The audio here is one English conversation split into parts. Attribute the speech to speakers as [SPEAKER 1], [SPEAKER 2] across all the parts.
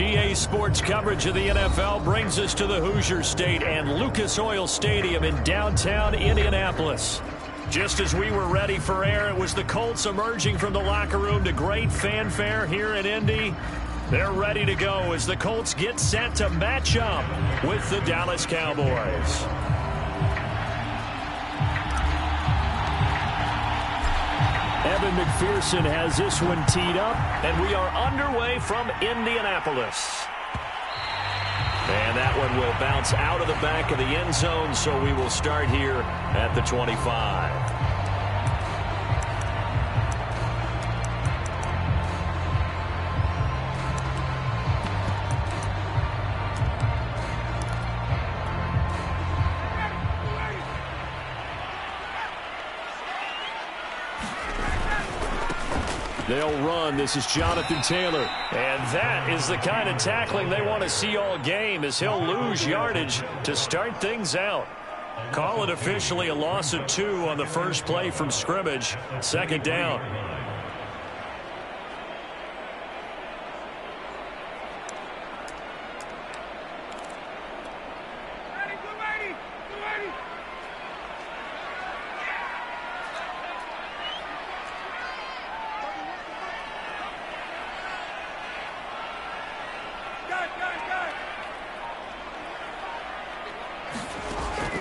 [SPEAKER 1] EA Sports coverage of the NFL brings us to the Hoosier State and Lucas Oil Stadium in downtown Indianapolis. Just as we were ready for air, it was the Colts emerging from the locker room to great fanfare here in Indy. They're ready to go as the Colts get set to match up with the Dallas Cowboys. Evan McPherson has this one teed up, and we are underway from Indianapolis. And that one will bounce out of the back of the end zone, so we will start here at the 25. They'll run. This is Jonathan Taylor. And that is the kind of tackling they want to see all game, as he'll lose yardage to start things out. Call it officially a loss of 2 on the first play from scrimmage. Second down.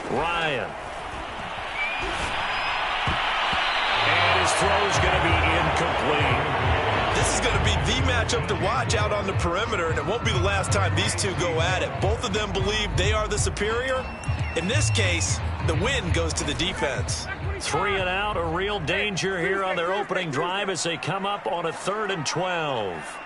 [SPEAKER 1] Ryan. And his throw is going to be incomplete.
[SPEAKER 2] This is going to be the matchup to watch out on the perimeter, and it won't be the last time these two go at it. Both of them believe they are the superior. In this case, the win goes to the defense.
[SPEAKER 1] 3 and out, a real danger here on their opening drive as they come up on a 3rd and 12.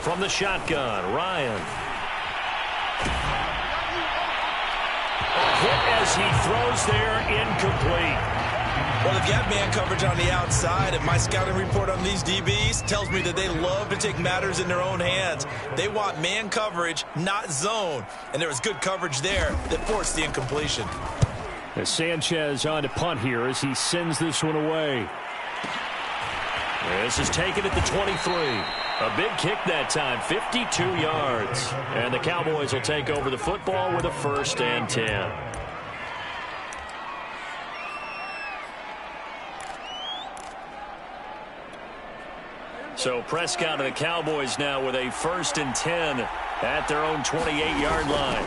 [SPEAKER 1] From the shotgun, Ryan. Hit as he throws there, incomplete.
[SPEAKER 2] Well, they've got man coverage on the outside, and my scouting report on these DBs tells me that they love to take matters in their own hands. They want man coverage, not zone, and there was good coverage there that forced the incompletion.
[SPEAKER 1] As Sanchez on to punt here as he sends this one away. This is taken at the 23. A big kick that time, 52 yards. And the Cowboys will take over the football with a 1st and 10. So Prescott and the Cowboys now with a 1st and 10 at their own 28-yard line.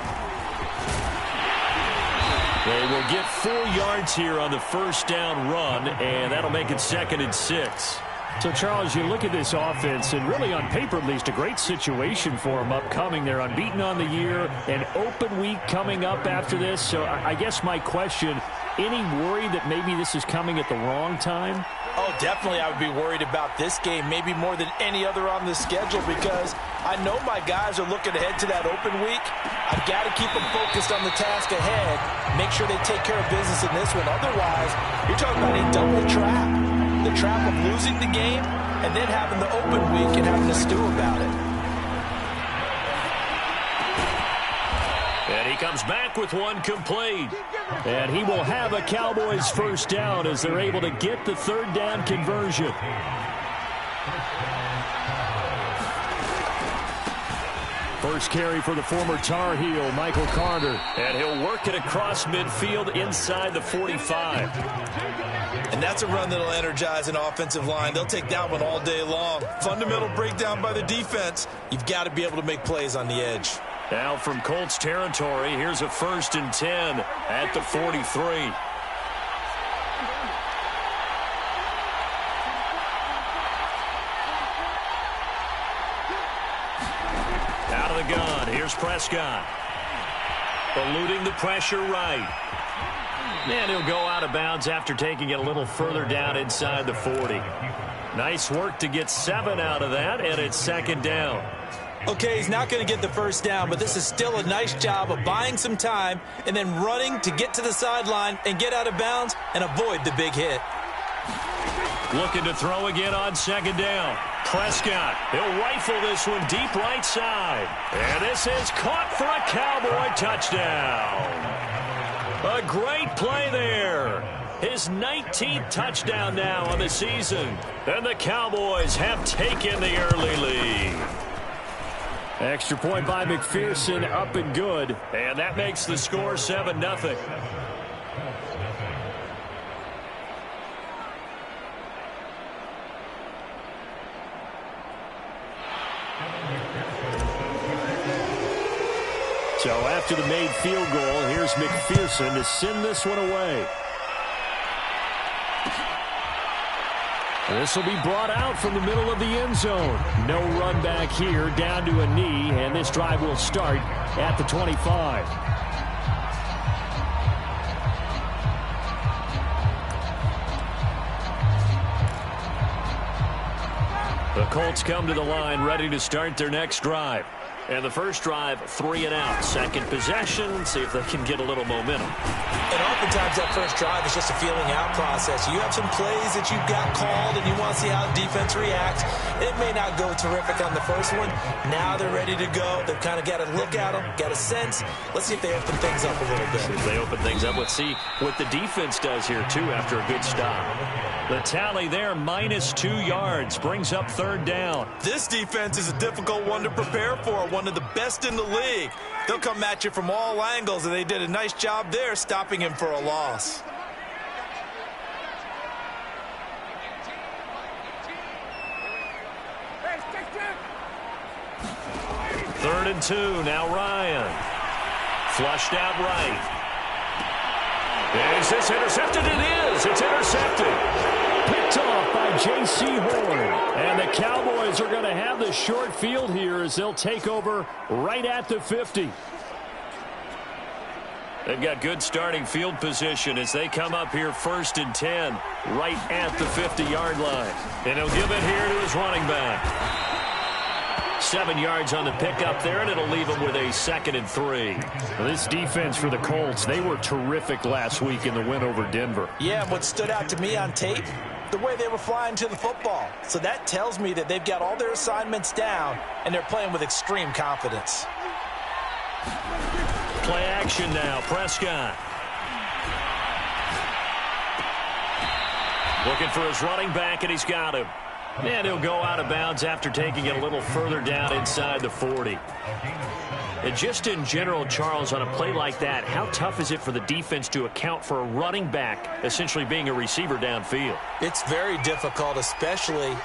[SPEAKER 1] They will get 4 yards here on the 1st down run, and that'll make it 2nd and 6. So, Charles, you look at this offense, and really on paper, at least, a great situation for them upcoming. They're unbeaten on the year, an open week coming up after this. So I guess my question, any worry that maybe this is coming at the wrong time?
[SPEAKER 2] Oh, definitely I would be worried about this game, maybe more than any other on the schedule, because I know my guys are looking ahead to that open week. I've got to keep them focused on the task ahead, make sure they take care of business in this one. Otherwise, you're talking about a double trap. The trap of losing the game and then having the open week and having to stew about it.
[SPEAKER 1] And he comes back with one complete. And he will have a Cowboys 1st down as they're able to get the 3rd down conversion. First carry for the former Tar Heel, Michael Carter. And he'll work it across midfield inside the 45.
[SPEAKER 2] And that's a run that'll energize an offensive line. They'll take that one all day long. Fundamental breakdown by the defense. You've got to be able to make plays on the edge.
[SPEAKER 1] Now from Colts territory, here's a 1st and 10 at the 43. Out of the gun, here's Prescott. Eluding the pressure right. And he'll go out of bounds after taking it a little further down inside the 40. Nice work to get 7 out of that, and it's 2nd down.
[SPEAKER 2] Okay, he's not going to get the 1st down, but this is still a nice job of buying some time and then running to get to the sideline and get out of bounds and avoid the big hit.
[SPEAKER 1] Looking to throw again on second down. Prescott, he'll rifle this one deep right side. And this is caught for a Cowboy touchdown. A great play there. His 19th touchdown now on the season. And the Cowboys have taken the early lead. Extra point by McPherson, up and good. And that makes the score 7-0. So after the made field goal, here's McPherson to send this one away. This will be brought out from the middle of the end zone. No run back here, down to a knee, and this drive will start at the 25. The Colts come to the line, ready to start their next drive. And the first drive, 3 and out. Second possession, see if they can get a little momentum.
[SPEAKER 2] And oftentimes that first drive is just a feeling out process. You have some plays that you've got called and you want to see how the defense reacts. It may not go terrific on the first one. Now they're ready to go. They've kind of got to look at them, got a sense. Let's see if they open things up a little bit.
[SPEAKER 1] See if they open things up. Let's see what the defense does here, too, after a good stop. The tally there, -2 yards, brings up third down.
[SPEAKER 2] This defense is a difficult one to prepare for, one of the best in the league. They'll come at you from all angles, and they did a nice job there stopping him for a loss.
[SPEAKER 1] Third and 2, now Ryan. Flushed out right. Is this intercepted? It is. It's intercepted. Picked off by J.C. Horn. And the Cowboys are going to have the short field here as they'll take over right at the 50. They've got good starting field position as they come up here 1st and 10 right at the 50-yard line. And he'll give it here to his running back. 7 yards on the pickup there, and it'll leave him with a 2nd and 3. Well, this defense for the Colts, they were terrific last week in the win over Denver.
[SPEAKER 2] Yeah, and what stood out to me on tape, the way they were flying to the football. So that tells me that they've got all their assignments down, and they're playing with extreme confidence.
[SPEAKER 1] Play action now, Prescott. Looking for his running back, and he's got him. And he'll go out of bounds after taking it a little further down inside the 40. And just in general, Charles, on a play like that, how tough is it for the defense to account for a running back essentially being a receiver downfield?
[SPEAKER 2] It's very difficult, especially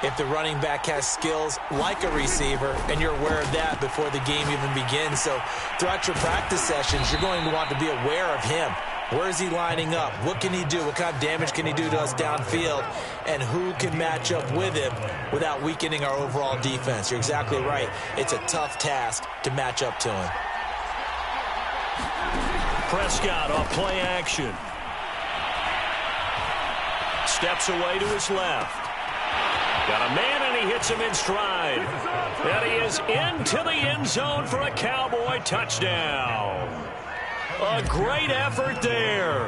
[SPEAKER 2] if the running back has skills like a receiver, and you're aware of that before the game even begins. So throughout your practice sessions, you're going to want to be aware of him. Where is he lining up? What can he do? What kind of damage can he do to us downfield? And who can match up with him without weakening our overall defense? You're exactly right. It's a tough task to match up to him.
[SPEAKER 1] Prescott off play action. Steps away to his left. Got a man, and he hits him in stride. And he is into the end zone for a Cowboy touchdown. A great effort there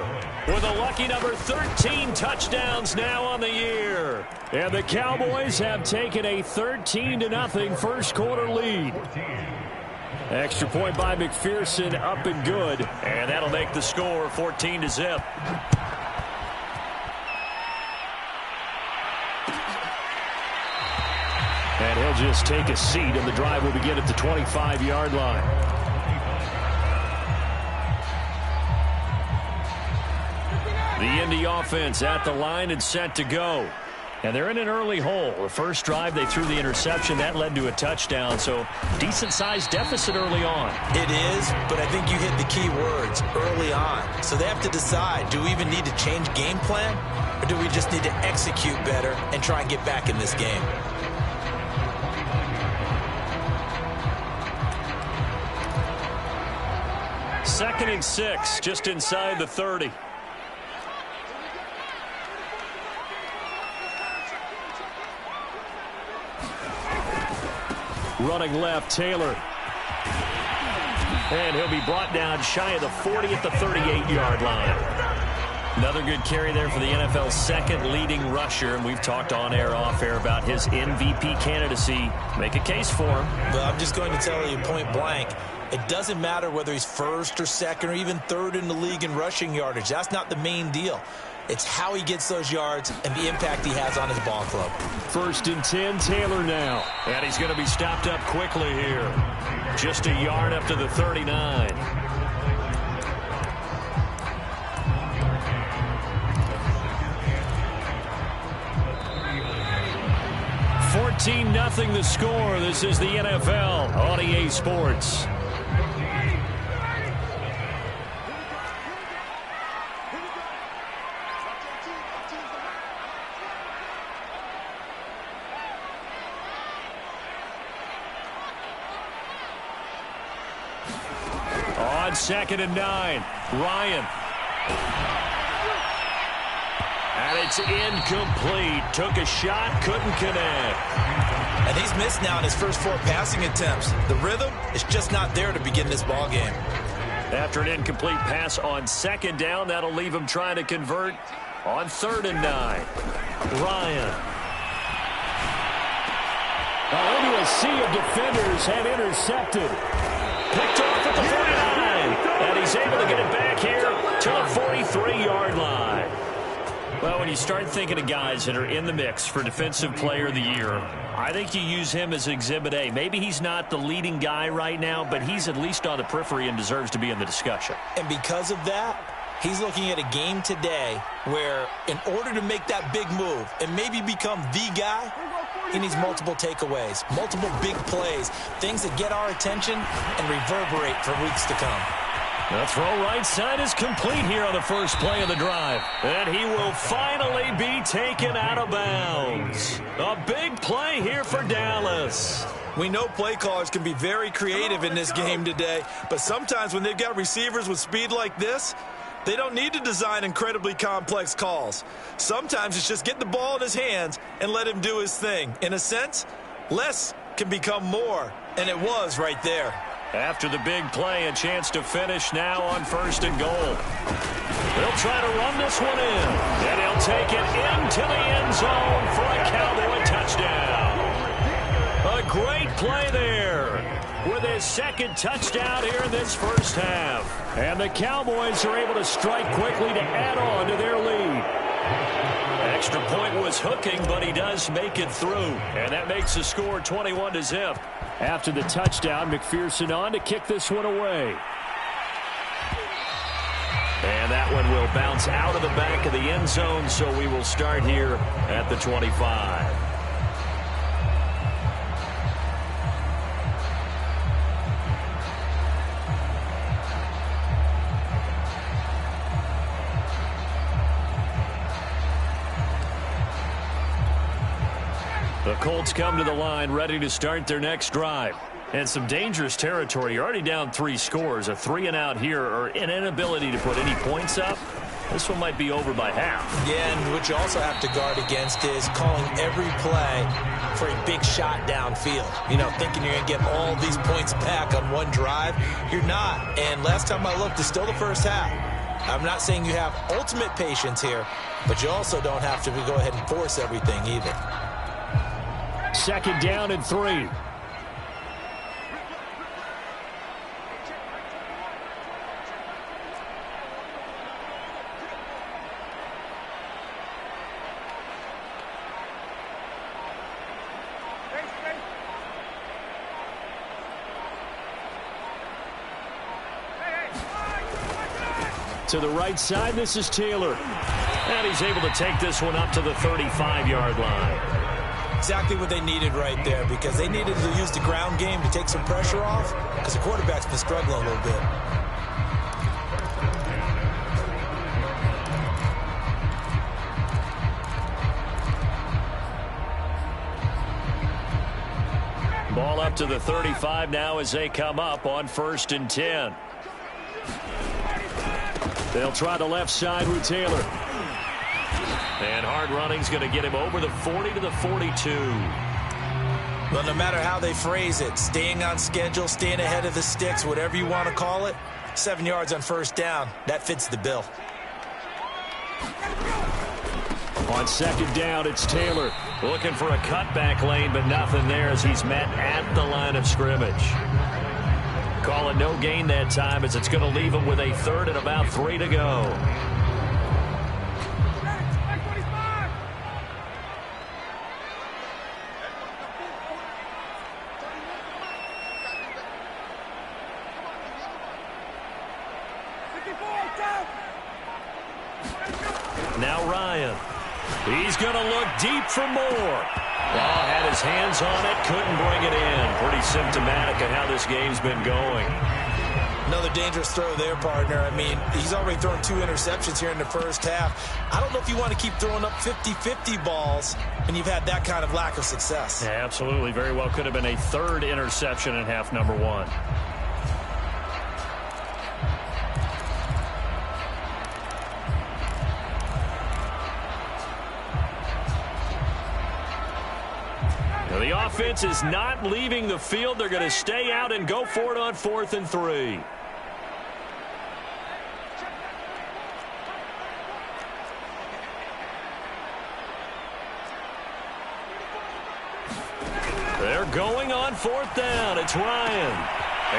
[SPEAKER 1] with a lucky number 13 touchdowns now on the year. And the Cowboys have taken a 13-0 first quarter lead. Extra point by McPherson, up and good. And that'll make the score 14-0. And he'll just take a seat, and the drive will begin at the 25-yard line. The Indy offense at the line and set to go. And they're in an early hole. The first drive, they threw the interception. That led to a touchdown, so decent-sized deficit early on.
[SPEAKER 2] It is, but I think you hit the key words, early on. So they have to decide, do we even need to change game plan, or do we just need to execute better and try and get back in this game?
[SPEAKER 1] Second and 6, just inside the 30. Running left, Taylor. And he'll be brought down shy of the 40 at the 38-yard line. Another good carry there for the NFL's second leading rusher, and we've talked on air, off air about his MVP candidacy. Make a case for him.
[SPEAKER 2] Well, I'm just going to tell you point blank, it doesn't matter whether he's first or second or even third in the league in rushing yardage. That's not the main deal. It's how he gets those yards and the impact he has on his ball club.
[SPEAKER 1] 1st and 10, Taylor now. And he's going to be stopped up quickly here. Just a yard up to the 39. 14-0 the score. This is the NFL on EA Sports. On 2nd and 9, Ryan. And it's incomplete. Took a shot, couldn't connect.
[SPEAKER 2] And he's missed now in his first 4 passing attempts. The rhythm is just not there to begin this ball game.
[SPEAKER 1] After an incomplete pass on 2nd down, that'll leave him trying to convert on 3rd and 9. Ryan. Into a sea of defenders and intercepted. Picked off at the 49. And he's able to get it back here to the 43-yard line. Well, when you start thinking of guys that are in the mix for Defensive Player of the Year, I think you use him as Exhibit A. Maybe he's not the leading guy right now, but he's at least on the periphery and deserves to be in the discussion.
[SPEAKER 2] And because of that, he's looking at a game today where in order to make that big move and maybe become the guy, he needs multiple takeaways, multiple big plays, things that get our attention and reverberate for weeks to come.
[SPEAKER 1] The throw right side is complete here on the first play of the drive. And he will finally be taken out of bounds. A big play here for Dallas.
[SPEAKER 2] We know play callers can be very creative in this game today, but sometimes when they've got receivers with speed like this, they don't need to design incredibly complex calls. Sometimes it's just get the ball in his hands and let him do his thing. In a sense, less can become more, and it was right there.
[SPEAKER 1] After the big play, a chance to finish now on 1st and goal. They'll try to run this one in, and he'll take it into the end zone for a Cowboy touchdown. A great play there with his 2nd touchdown here in this first half. And the Cowboys are able to strike quickly to add on to their lead. Extra point was hooking, but he does make it through. And that makes the score 21-0. After the touchdown, McPherson on to kick this one away. And that one will bounce out of the back of the end zone, so we will start here at the 25. The Colts come to the line ready to start their next drive. And some dangerous territory. You're already down 3 scores. A 3 and out here, or an inability to put any points up. This one might be over by half. Yeah, and what you also have to guard against is calling every play for a big shot downfield. You know, thinking you're going to get all these points back on one drive. You're not. And last time I looked, it's still the first half. I'm not saying you have ultimate patience here, but you also don't have to go ahead and force everything either. 2nd down and 3. To the right side, this is Taylor. And he's able to take this one up to the 35-yard line. Exactly what they needed right there, because they needed to use the ground game to take some pressure off, because the quarterback's been struggling a little bit. Ball up to the 35 now as they come up on 1st and 10. They'll try the left side with Taylor. And hard running's going to get him over the 40 to the 42. Well, no matter how they phrase it, staying on schedule, staying ahead of the sticks, whatever you want to call it, 7 yards on 1st down, that fits the bill. On second down, it's Taylor looking for a cutback lane, but nothing there as he's met at the line of scrimmage. Call it no gain that time as it's going to leave him with a third and about 3 to go. Now Ryan. He's going to look deep for more. Had his hands on it, couldn't bring it in. Pretty symptomatic of how this game's been going.
[SPEAKER 2] Another dangerous throw there, partner. I mean, he's already thrown 2 interceptions here in the first half. I don't know if you want to keep throwing up 50-50 balls when you've had that kind of lack of success.
[SPEAKER 1] Yeah, absolutely. Very well could have been a third interception in half number 1. The offense is not leaving the field. They're going to stay out and go for it on 4th and 3. They're going on 4th down. It's Ryan.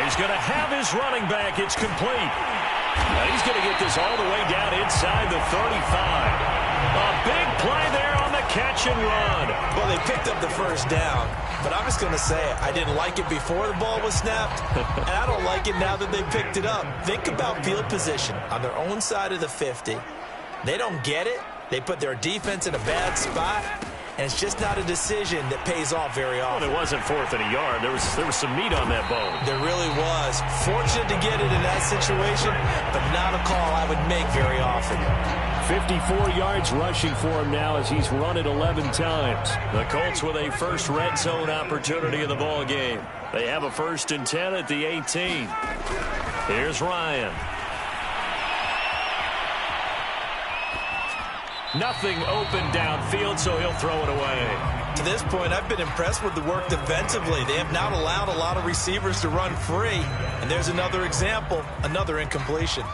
[SPEAKER 1] He's going to have his running back. It's complete. He's going to get this all the way down inside the 35. A big play there on the catch and run.
[SPEAKER 2] Well, they picked up the first down, but I'm just going to say I didn't like it before the ball was snapped, and I don't like it now that they picked it up. Think about field position on their own side of the 50. They don't get it. They put their defense in a bad spot, and it's just not a decision that pays off very often.
[SPEAKER 1] Well, it wasn't 4th and a yard. There was some meat on that bone.
[SPEAKER 2] There really was. Fortunate to get it in that situation, but not a call I would make very often.
[SPEAKER 1] 54 yards rushing for him now as he's run it 11 times. The Colts with a first red zone opportunity in the ball game. They have a 1st and 10 at the 18. Here's Ryan. Nothing open downfield, so he'll throw it away.
[SPEAKER 2] To this point, I've been impressed with the work defensively. They have not allowed a lot of receivers to run free. And there's another example, another incompletion.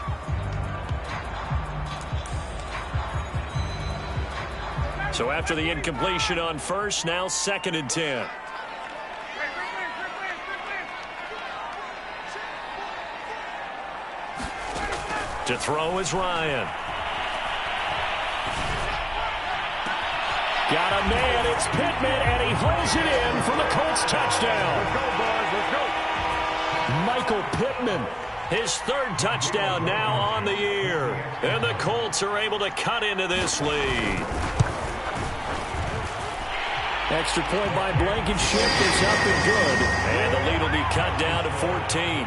[SPEAKER 1] So after the incompletion on 1st, now 2nd and 10. To throw is Ryan. Got a man, it's Pittman, and he holds it in for the Colts touchdown.
[SPEAKER 3] Let's go, boys, let's go.
[SPEAKER 1] Michael Pittman, his 3rd touchdown now on the year. And the Colts are able to cut into this lead. Extra point by Blankenship is up and good. And the lead will be cut down to 14.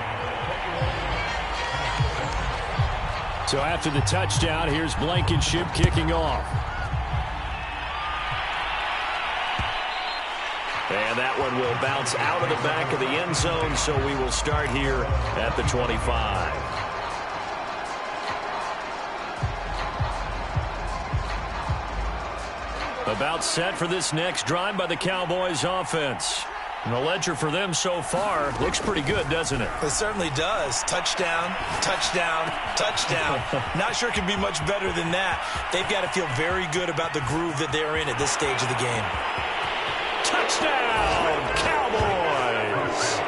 [SPEAKER 1] So after the touchdown, here's Blankenship kicking off. And that one will bounce out of the back of the end zone, so we will start here at the 25. About set for this next drive by the Cowboys offense. And the ledger for them so far looks pretty good, doesn't it?
[SPEAKER 2] It certainly does. Touchdown, touchdown, touchdown. Not sure it can be much better than that. They've got to feel very good about the groove that they're in at this stage of the game.
[SPEAKER 1] Touchdown, Cowboys!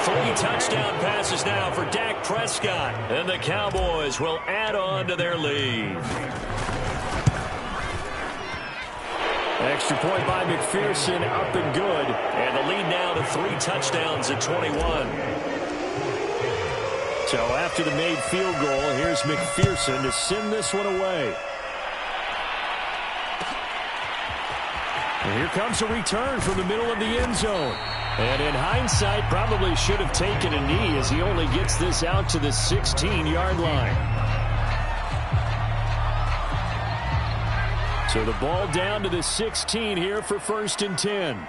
[SPEAKER 1] 3 touchdown passes now for Dak Prescott. And the Cowboys will add on to their lead. Extra point by McPherson, up and good. And the lead now to 3 touchdowns at 21. So after the made field goal, here's McPherson to send this one away. And here comes a return from the middle of the end zone. And in hindsight, probably should have taken a knee as he only gets this out to the 16-yard line. So the ball down to the 16 here for 1st and 10.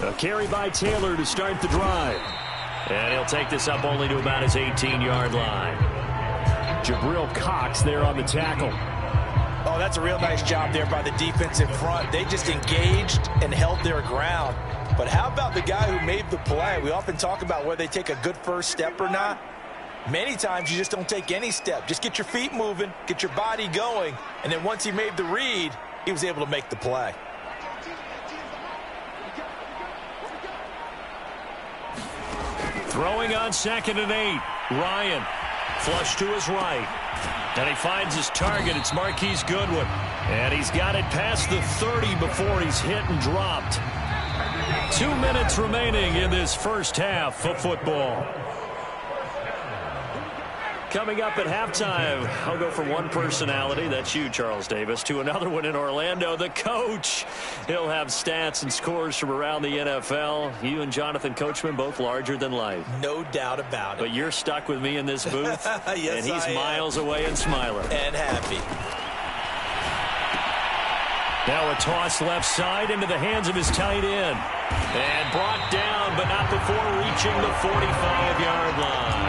[SPEAKER 1] A carry by Taylor to start the drive. And he'll take this up only to about his 18-yard line. Jabril Cox there on the tackle.
[SPEAKER 2] Oh, that's a real nice job there by the defense in front. They just engaged and held their ground. But how about the guy who made the play? We often talk about whether they take a good first step or not. Many times you just don't take any step. Just get your feet moving, get your body going, and then once he made the read, he was able to make the play.
[SPEAKER 1] Throwing on 2nd and 8. Ryan, flush to his right. And he finds his target. It's Marquise Goodwin. And he's got it past the 30 before he's hit and dropped. 2 minutes remaining in this first half of football. Coming up at halftime, I'll go from one personality, that's you, Charles Davis, to another one in Orlando, the coach. He'll have stats and scores from around the NFL. You and Jonathan Coachman, both larger than life.
[SPEAKER 2] No doubt about it.
[SPEAKER 1] But you're stuck with me in this booth,
[SPEAKER 2] yes,
[SPEAKER 1] and he's miles away and smiling.
[SPEAKER 2] And happy.
[SPEAKER 1] Now a toss left side into the hands of his tight end. And brought down, but not before reaching the 45-yard line.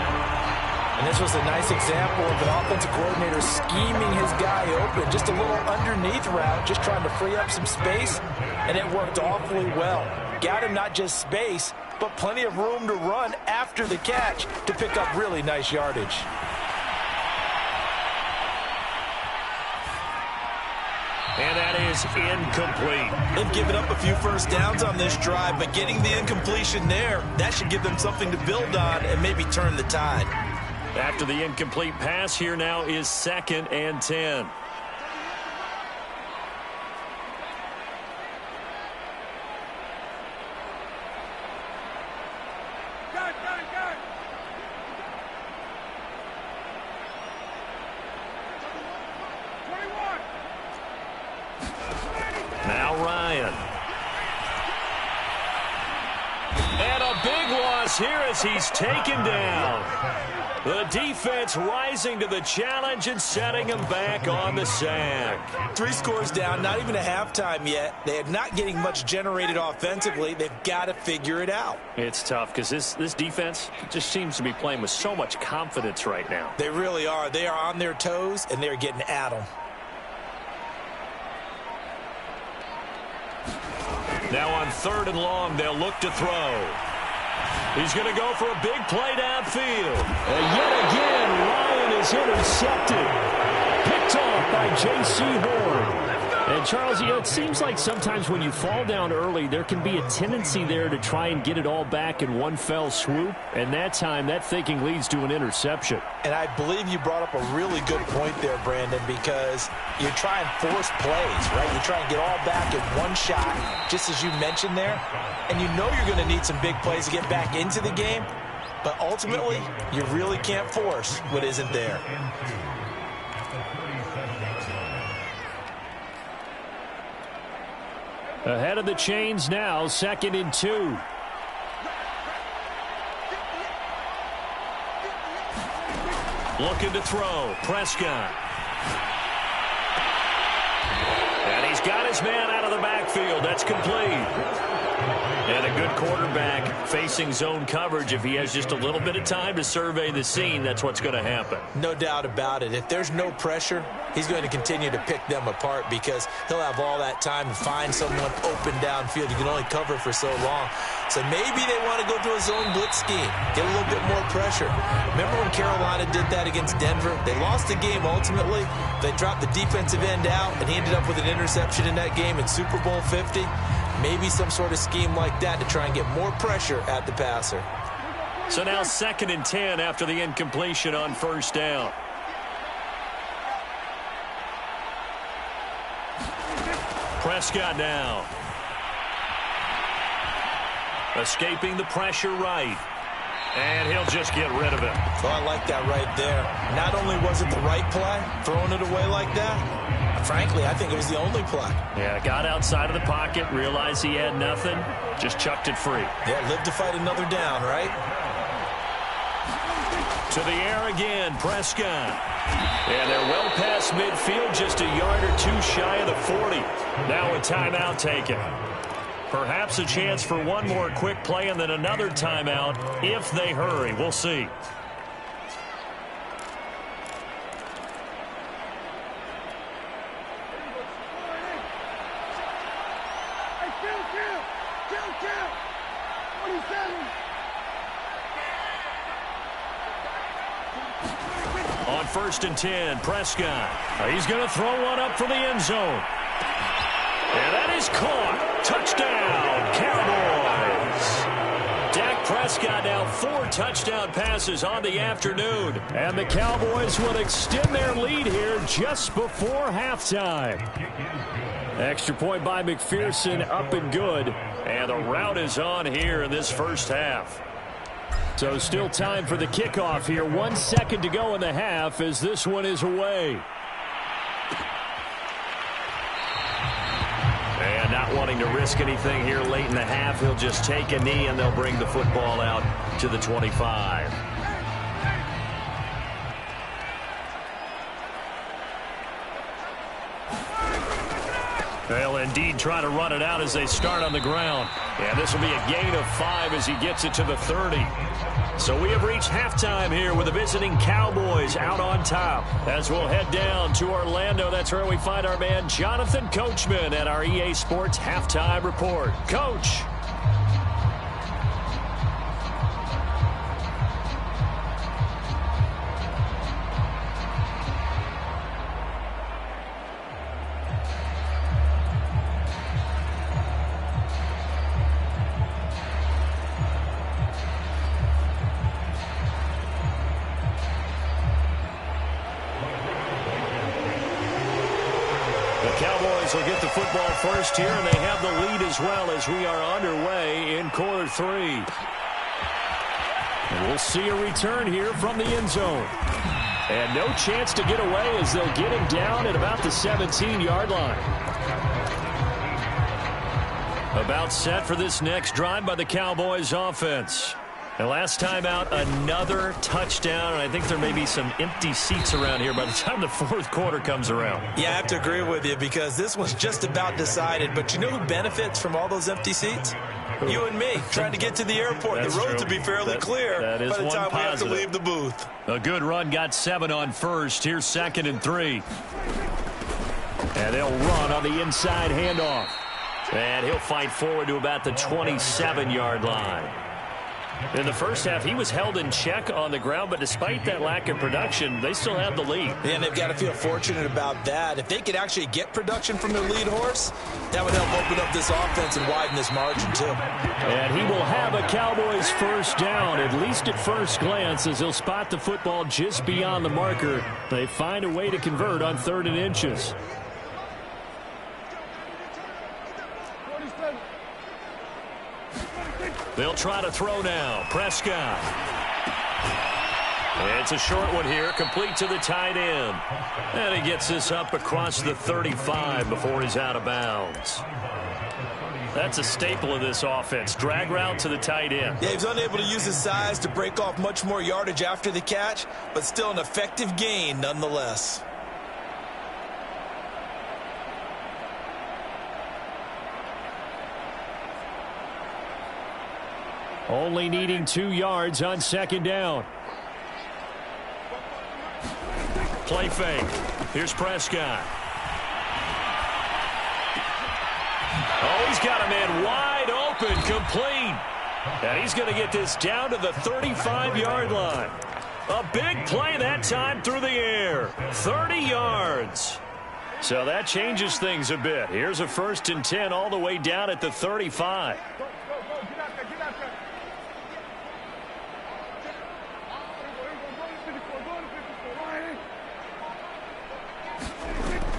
[SPEAKER 2] And this was a nice example of an offensive coordinator scheming his guy open. Just a little underneath route, just trying to free up some space, and it worked awfully well. Got him not just space, but plenty of room to run after the catch to pick up really nice yardage.
[SPEAKER 1] And that is incomplete.
[SPEAKER 2] They've given up a few first downs on this drive, but getting the incompletion there, that should give them something to build on and maybe turn the tide.
[SPEAKER 1] After the incomplete pass, here now is 2nd and 10. Now Ryan. And a big loss here as he's taken down. The defense rising to the challenge and setting him back on the sack.
[SPEAKER 2] 3 scores down, not even a halftime yet. They are not getting much generated offensively. They've got to figure it out.
[SPEAKER 1] It's tough because this defense just seems to be playing with so much confidence right now.
[SPEAKER 2] They really are. They are on their toes, and they're getting at them.
[SPEAKER 1] Now on 3rd and long, they'll look to throw. He's going to go for a big play downfield. And yet again, Ryan is intercepted. Picked off by J.C. Horn. And, Charles, you know, it seems like sometimes when you fall down early, there can be a tendency there to try and get it all back in one fell swoop. And that time, that thinking leads to an interception.
[SPEAKER 2] And I believe you brought up a really good point there, Brandon, because you try and force plays, right? You try and get all back in one shot, just as you mentioned there. And you know you're going to need some big plays to get back into the game. But ultimately, you really can't force what isn't there.
[SPEAKER 1] Ahead of the chains now, 2nd and 2. Looking to throw, Prescott. And he's got his man out of the backfield. That's complete. And a good quarterback facing zone coverage. If he has just a little bit of time to survey the scene, that's what's going to happen.
[SPEAKER 2] No doubt about it. If there's no pressure, he's going to continue to pick them apart because he'll have all that time to find someone open downfield. You can only cover for so long. So maybe they want to go to a zone blitz scheme, get a little bit more pressure. Remember when Carolina did that against Denver? They lost the game ultimately. They dropped the defensive end out, and he ended up with an interception in that game in Super Bowl 50. Maybe some sort of scheme like that to try and get more pressure at the passer.
[SPEAKER 1] So now 2nd and 10 after the incompletion on 1st down. Prescott now. Escaping the pressure right. And he'll just get rid of it.
[SPEAKER 2] Well, I like that right there. Not only was it the right play, throwing it away like that, frankly, I think it was the only play.
[SPEAKER 1] Yeah, got outside of the pocket, realized he had nothing, just chucked it free.
[SPEAKER 2] Yeah, live to fight another down, right?
[SPEAKER 1] To the air again, Prescott. And they're well past midfield, just a yard or two shy of the 40. Now a timeout taken. Perhaps a chance for one more quick play and then another timeout if they hurry. We'll see. 1st and 10. Prescott. He's going to throw one up for the end zone. And that is caught. Touchdown, Cowboys. Dak Prescott now 4 touchdown passes on the afternoon. And the Cowboys will extend their lead here just before halftime. Extra point by McPherson, up and good. And the route is on here in this first half. So still time for the kickoff here. 1 second to go in the half as this one is away. And not wanting to risk anything here late in the half, he'll just take a knee and they'll bring the football out to the 25. They'll indeed try to run it out as they start on the ground. And this will be a gain of 5 as he gets it to the 30. So we have reached halftime here with the visiting Cowboys out on top. As we'll head down to Orlando, that's where we find our man Jonathan Coachman at our EA Sports Halftime Report. Coach. Cowboys will get the football first here, and they have the lead as well as we are underway in quarter 3. And we'll see a return here from the end zone. And no chance to get away as they'll get him down at about the 17-yard line. About set for this next drive by the Cowboys offense. The last time out, another touchdown, and I think there may be some empty seats around here by the time the fourth quarter comes around.
[SPEAKER 2] Yeah, I have to agree with you because this one's just about decided. But you know who benefits from all those empty seats? You and me, trying to get to the airport.
[SPEAKER 1] That's
[SPEAKER 2] the road
[SPEAKER 1] true.
[SPEAKER 2] to be fairly clear
[SPEAKER 1] by the time
[SPEAKER 2] we have to leave the booth.
[SPEAKER 1] A good run got 7 on first. Here's 2nd and 3. And they'll run on the inside handoff. And he'll fight forward to about the 27-yard line. In the first half, he was held in check on the ground, but despite that lack of production, they still have the lead.
[SPEAKER 2] And they've got to feel fortunate about that. If they could actually get production from their lead horse, that would help open up this offense and widen this margin, too.
[SPEAKER 1] And he will have a Cowboys first down, at least at first glance, as he'll spot the football just beyond the marker. They find a way to convert on 3rd and inches. They'll try to throw now. Prescott. It's a short one here, complete to the tight end. And he gets this up across the 35 before he's out of bounds. That's a staple of this offense. Drag route to the tight end.
[SPEAKER 2] Yeah, he's unable to use his size to break off much more yardage after the catch, but still an effective gain nonetheless.
[SPEAKER 1] Only needing 2 yards on 2nd down. Play fake. Here's Prescott. Oh, he's got a man wide open, complete. And he's going to get this down to the 35-yard line. A big play that time through the air. 30 yards. So that changes things a bit. Here's a 1st and 10 all the way down at the 35.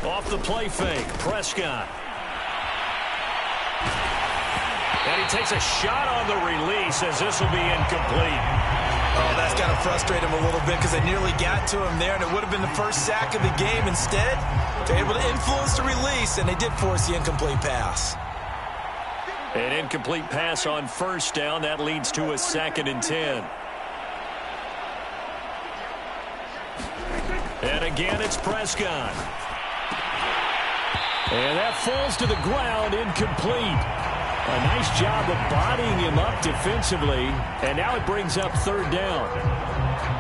[SPEAKER 1] Off the play fake, Prescott. And he takes a shot on the release as this will be incomplete.
[SPEAKER 2] Oh, that's got to frustrate him a little bit because they nearly got to him there, and it would have been the first sack of the game. Instead, they're able to influence the release, and they did force the incomplete pass.
[SPEAKER 1] An incomplete pass on 1st down. That leads to a 2nd and 10. And again, it's Prescott. And that falls to the ground, incomplete. A nice job of bodying him up defensively, and now it brings up 3rd down.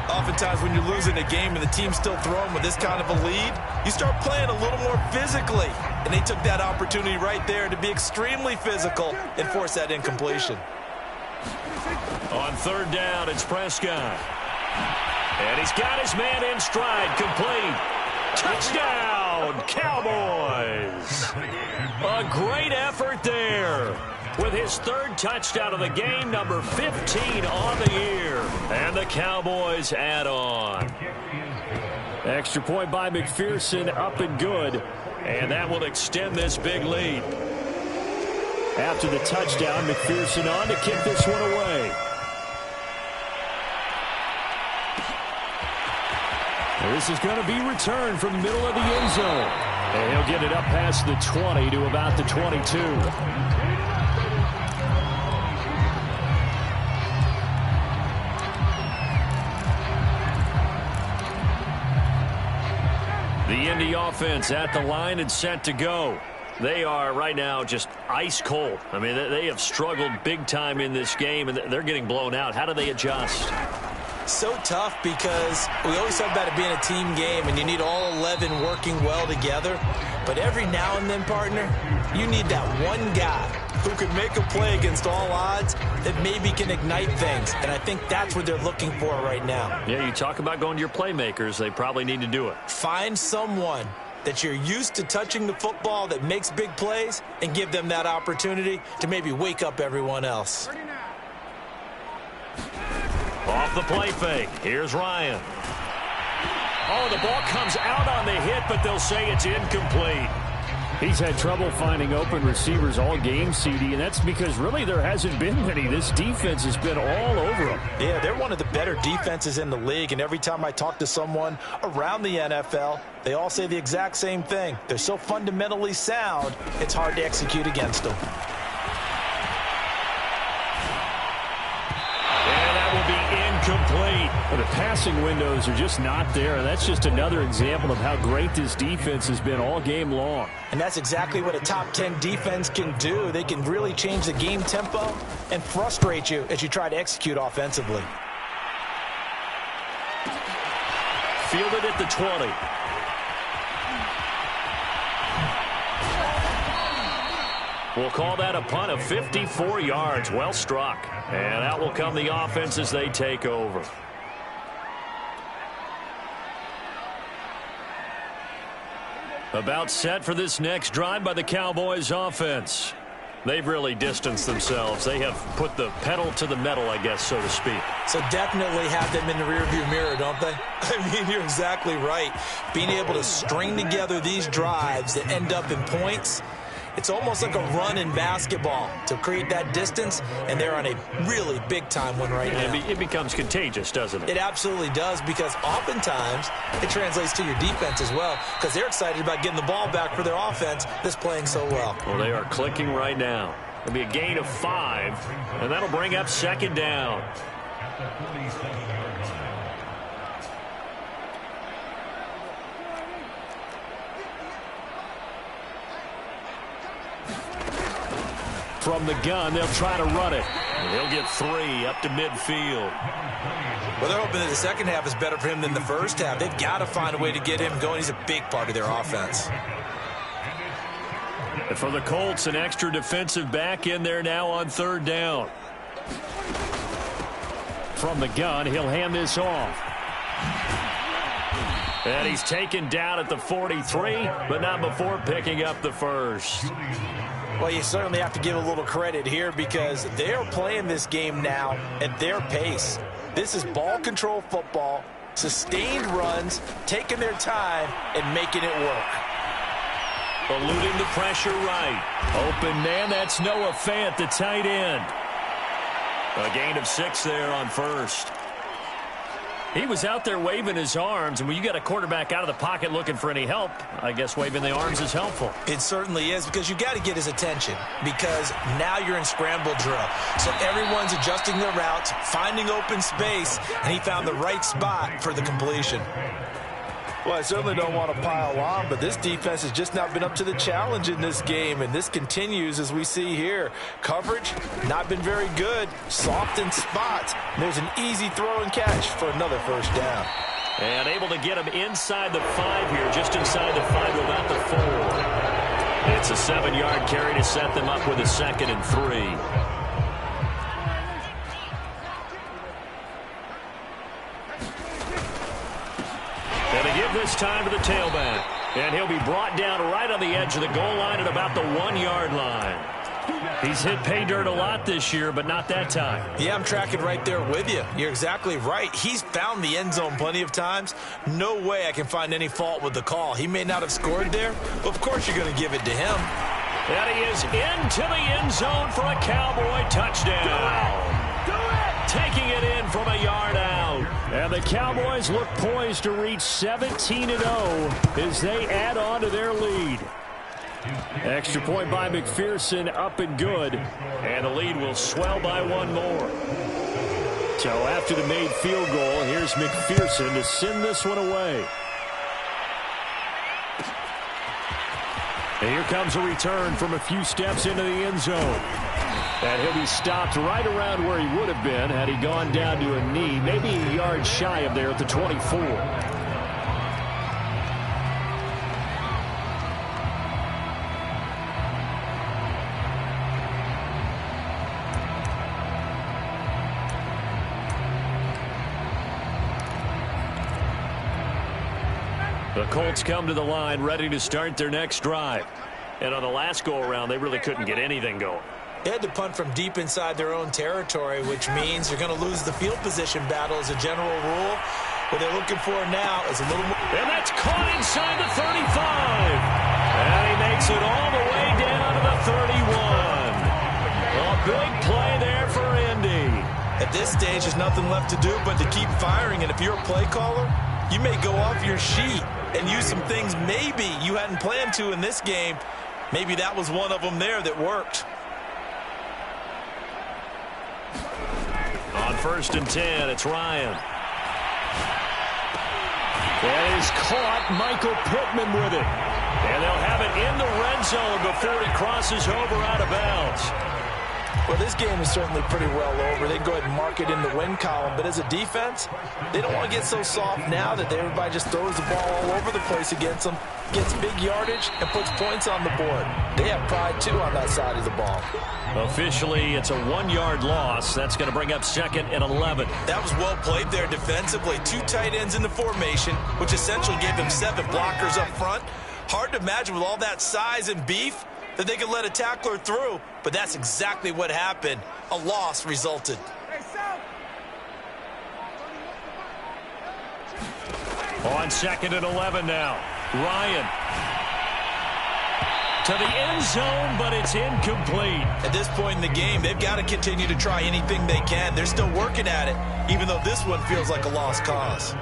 [SPEAKER 2] Oftentimes when you're losing a game and the team's still throwing with this kind of a lead, you start playing a little more physically. And they took that opportunity right there to be extremely physical and force that incompletion.
[SPEAKER 1] On 3rd down, it's Prescott. And he's got his man in stride, complete. Touchdown, Cowboys. A great effort there. With his third touchdown of the game, number 15 on the year. And the Cowboys add on. Extra point by McPherson, up and good. And that will extend this big lead. After the touchdown, McPherson on to kick this one away. This is going to be returned from the middle of the end zone. And he'll get it up past the 20 to about the 22. The Indy offense at the line and set to go. They are right now just ice cold. I mean, they have struggled big time in this game, and they're getting blown out. How do they adjust?
[SPEAKER 2] So tough because we always talk about it being a team game, and you need all 11 working well together. But every now and then, partner, you need that one guy who can make a play against all odds that maybe can ignite things. And I think that's what they're looking for right now.
[SPEAKER 1] Yeah, you talk about going to your playmakers. They probably need to do it.
[SPEAKER 2] Find someone that you're used to touching the football that makes big plays and give them that opportunity to maybe wake up everyone else.
[SPEAKER 1] Off the play fake. Here's Ryan. Oh, the ball comes out on the hit, but they'll say it's incomplete. He's had trouble finding open receivers all game, CD, and that's because really there hasn't been many. This defense has been all over them.
[SPEAKER 2] Yeah, they're one of the better defenses in the league, and every time I talk to someone around the NFL, they all say the exact same thing. They're so fundamentally sound, it's hard to execute against them.
[SPEAKER 1] Complete. Well, the passing windows are just not there, and that's just another example of how great this defense has been all game long.
[SPEAKER 2] And that's exactly what a top 10 defense can do. They can really change the game tempo and frustrate you as you try to execute offensively.
[SPEAKER 1] Fielded at the 20. We'll call that a punt of 54 yards. Well struck. And out will come the offense as they take over. About set for this next drive by the Cowboys offense. They've really distanced themselves. They have put the pedal to the metal, I guess, so to speak.
[SPEAKER 2] So definitely have them in the rearview mirror, don't they? I mean, you're exactly right. Being able to string together these drives that end up in points, it's almost like a run in basketball to create that distance, and they're on a really big-time one right now.
[SPEAKER 1] It becomes contagious, doesn't it?
[SPEAKER 2] It absolutely does, because oftentimes it translates to your defense as well, because they're excited about getting the ball back for their offense that's playing so well.
[SPEAKER 1] Well, they are clicking right now. It'll be a gain of 5, and that'll bring up second down. From the gun, they'll try to run it. He'll get 3 up to midfield.
[SPEAKER 2] Well, they're hoping that the second half is better for him than the first half. They've got to find a way to get him going. He's a big part of their offense.
[SPEAKER 1] And for the Colts, an extra defensive back in there now on third down. From the gun, he'll hand this off. And he's taken down at the 43, but not before picking up the first.
[SPEAKER 2] Well, you certainly have to give a little credit here because they're playing this game now at their pace. This is ball control football, sustained runs, taking their time, and making it work.
[SPEAKER 1] Eluding the pressure right. Open man, that's Noah Fant, the tight end. A gain of 6 there on first. He was out there waving his arms, and when you got a quarterback out of the pocket looking for any help, I guess waving the arms is helpful.
[SPEAKER 2] It certainly is, because you got to get his attention, because now you're in scramble drill. So everyone's adjusting their routes, finding open space, and he found the right spot for the completion. Well, I certainly don't want to pile on, but this defense has just not been up to the challenge in this game, and this continues as we see here. Coverage, not been very good. Soft in spots. There's an easy throw and catch for another first down.
[SPEAKER 1] And able to get him inside the 5 here, just inside the 5 without the 4. It's a 7-yard carry to set them up with a 2nd and 3. this time to the tailback. And he'll be brought down right on the edge of the goal line at about the 1-yard line. He's hit pay dirt a lot this year, but not that time.
[SPEAKER 2] Yeah, I'm tracking right there with you. You're exactly right. He's found the end zone plenty of times. No way I can find any fault with the call. He may not have scored there, but of course you're going to give it to him.
[SPEAKER 1] And he is into the end zone for a Cowboy touchdown.
[SPEAKER 2] Do it!
[SPEAKER 1] Taking it in from a yard out. And the Cowboys look poised to reach 17-0 as they add on to their lead. Extra point by McPherson, up and good. And the lead will swell by one more. So after the made field goal, here's McPherson to send this one away. And here comes a return from a few steps into the end zone. And he'll be stopped right around where he would have been had he gone down to a knee, maybe a yard shy of there at the 24. The Colts come to the line ready to start their next drive. And on the last go-around, they really couldn't get anything going.
[SPEAKER 2] They had to punt from deep inside their own territory, which means you're going to lose the field position battle as a general rule. What they're looking for now is a little more.
[SPEAKER 1] And that's caught inside the 35. And he makes it all the way down to the 31. A big play there for Indy.
[SPEAKER 2] At this stage, there's nothing left to do but to keep firing. And if you're a play caller, you may go off your sheet and use some things maybe you hadn't planned to in this game. Maybe that was one of them there that worked.
[SPEAKER 1] On 1st and 10, it's Ryan. That is caught. Michael Pittman with it. And they'll have it in the red zone before he crosses over out of bounds.
[SPEAKER 2] Well, this game is certainly pretty well over. They go ahead and mark it in the win column. But as a defense, they don't want to get so soft now that everybody just throws the ball all over the place against them, gets big yardage, and puts points on the board. They have pride, too, on that side of the ball.
[SPEAKER 1] Officially, it's a 1-yard loss. That's going to bring up 2nd and 11.
[SPEAKER 2] That was well played there defensively. 2 tight ends in the formation, which essentially gave them 7 blockers up front. Hard to imagine with all that size and beef that they could let a tackler through, but that's exactly what happened. A loss resulted.
[SPEAKER 1] On 2nd and 11 now. Ryan. To the end zone, but it's incomplete.
[SPEAKER 2] At this point in the game, they've got to continue to try anything they can. They're still working at it, even though this one feels like a lost cause.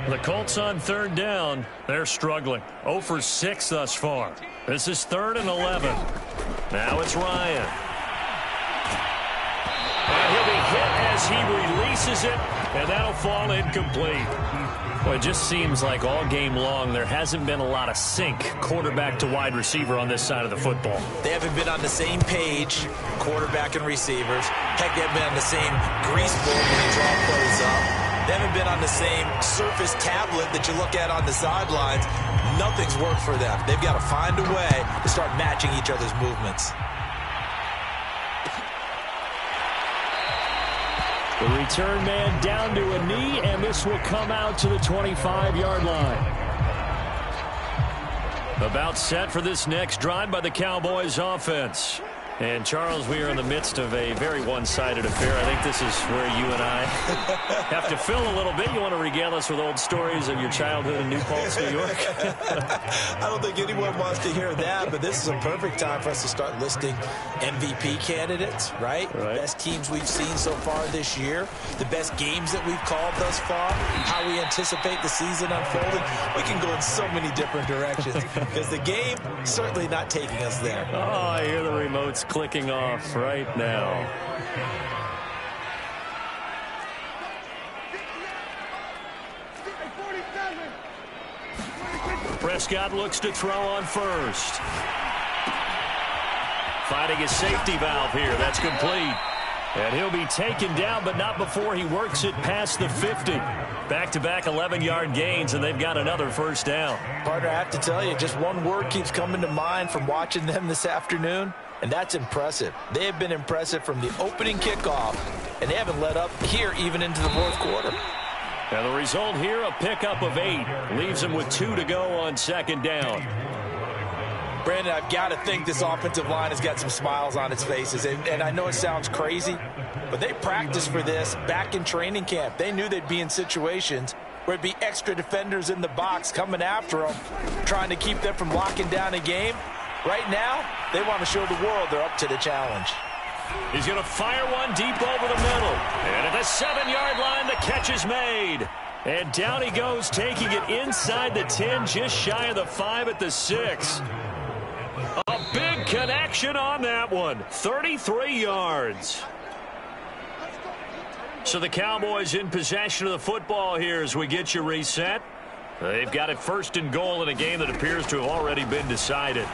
[SPEAKER 1] The Colts on 3rd down. They're struggling. 0 for 6 thus far. This is 3rd and 11. Now it's Ryan. And he'll be hit as he releases it, and that'll fall incomplete. Well, it just seems like all game long there hasn't been a lot of sync quarterback to wide receiver on this side of the football.
[SPEAKER 2] They haven't been on the same page, quarterback and receivers. Heck, they haven't been on the same grease board when they draw plays up. They haven't been on the same Surface tablet that you look at on the sidelines. Nothing's worked for them. They've got to find a way to start matching each other's movements.
[SPEAKER 1] The return man down to a knee, and this will come out to the 25-yard line. About set for this next drive by the Cowboys offense. And, Charles, we are in the midst of a very one-sided affair. I think this is where you and I have to fill a little bit. You want to regale us with old stories of your childhood in New Paltz, New York?
[SPEAKER 2] I don't think anyone wants to hear that, but this is a perfect time for us to start listing MVP candidates, right? Best teams we've seen so far this year, the best games that we've called thus far, how we anticipate the season unfolding. We can go in so many different directions because the game certainly not taking us there.
[SPEAKER 1] Oh, I hear the remotes clicking off right now. Prescott looks to throw on first. Finding his safety valve here. That's complete. And he'll be taken down, but not before he works it past the 50. Back-to-back 11-yard gains, and they've got another first down.
[SPEAKER 2] Partner, I have to tell you, just one word keeps coming to mind from watching them this afternoon, and that's impressive. They have been impressive from the opening kickoff, and they haven't let up here even into the fourth quarter.
[SPEAKER 1] And the result here, a pickup of 8. Leaves him with 2 to go on second down.
[SPEAKER 2] Brandon, I've got to think this offensive line has got some smiles on its faces. And I know it sounds crazy, but they practiced for this back in training camp. They knew they'd be in situations where it'd be extra defenders in the box coming after them, trying to keep them from locking down a game. Right now, they want to show the world they're up to the challenge.
[SPEAKER 1] He's going to fire one deep over the middle. And at the 7-yard line, the catch is made. And down he goes, taking it inside the 10, just shy of the 5 at the 6. A big connection on that one. 33 yards. So the Cowboys in possession of the football here as we get you reset. They've got it first and goal in a game that appears to have already been decided.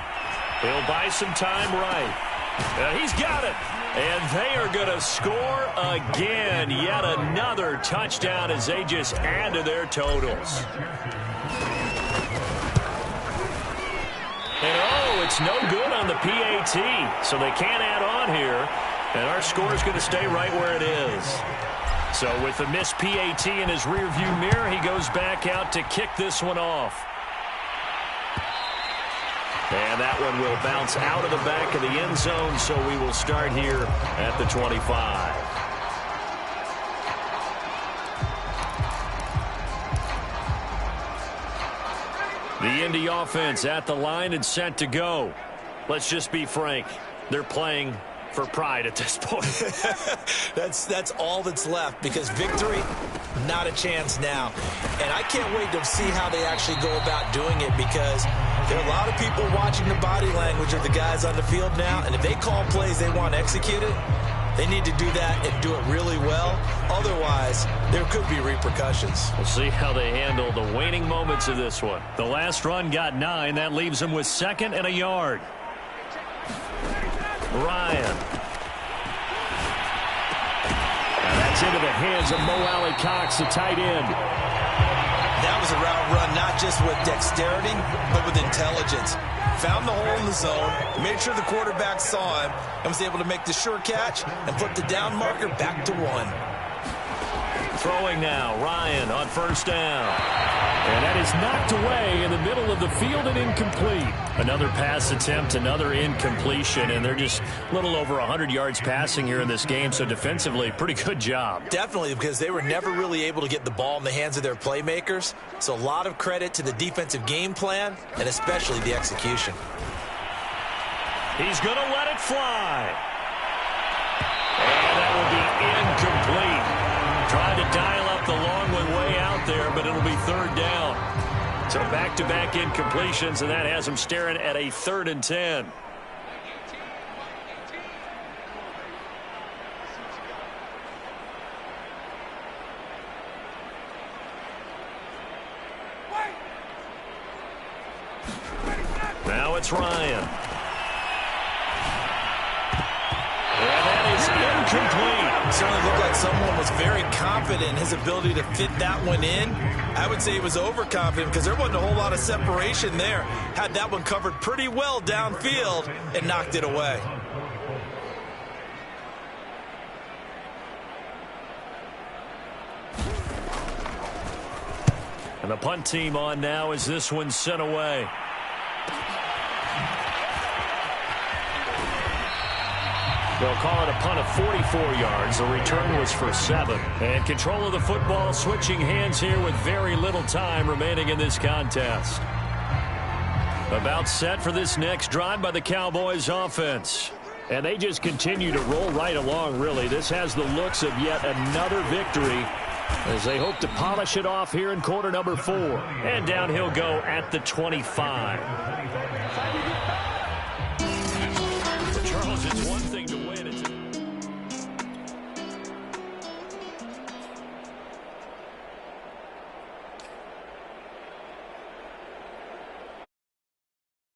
[SPEAKER 1] He'll buy some time right. He's got it. And they are going to score again. Yet another touchdown as they just add to their totals. And oh, it's no good on the PAT. So they can't add on here. And our score is going to stay right where it is. So with the missed PAT in his rearview mirror, he goes back out to kick this one off. And that one will bounce out of the back of the end zone, so we will start here at the 25. The Indy offense at the line and set to go. Let's just be frank. They're playing for pride at this point.
[SPEAKER 2] That's all that's left, because victory, not a chance now. And I can't wait to see how they actually go about doing it, because there are a lot of people watching the body language of the guys on the field now, and if they call plays they want executed, they need to do that and do it really well. Otherwise, there could be repercussions.
[SPEAKER 1] We'll see how they handle the waning moments of this one. The last run got 9. That leaves them with 2nd and a yard. Ryan. And that's into the hands of Mo Alley-Cox, the tight end.
[SPEAKER 2] That was a route run, not just with dexterity, but with intelligence. Found the hole in the zone, made sure the quarterback saw him, and was able to make the sure catch and put the down marker back to 1.
[SPEAKER 1] Throwing now, Ryan on first down. And that is knocked away in the middle of the field and incomplete. Another pass attempt, another incompletion, and they're just a little over 100 yards passing here in this game, so defensively, pretty good job.
[SPEAKER 2] Definitely, because they were never really able to get the ball in the hands of their playmakers, so a lot of credit to the defensive game plan, and especially the execution.
[SPEAKER 1] He's going to let it fly. And that will be incomplete. Tried to dial up the long one way out there, but it'll be 3rd down. So back-to-back incompletions, and that has them staring at a 3rd and 10. Now it's Ryan. And that is incomplete.
[SPEAKER 2] Certainly looked like someone was very confident in his ability to fit that one in. I would say he was overconfident, because there wasn't a whole lot of separation there. Had that one covered pretty well downfield and knocked it away.
[SPEAKER 1] And the punt team on now as this one's sent away. They'll call it a punt of 44 yards. The return was for 7. And control of the football switching hands here with very little time remaining in this contest. About set for this next drive by the Cowboys offense. And they just continue to roll right along, really. This has the looks of yet another victory as they hope to polish it off here in quarter number 4. And down he'll go at the 25.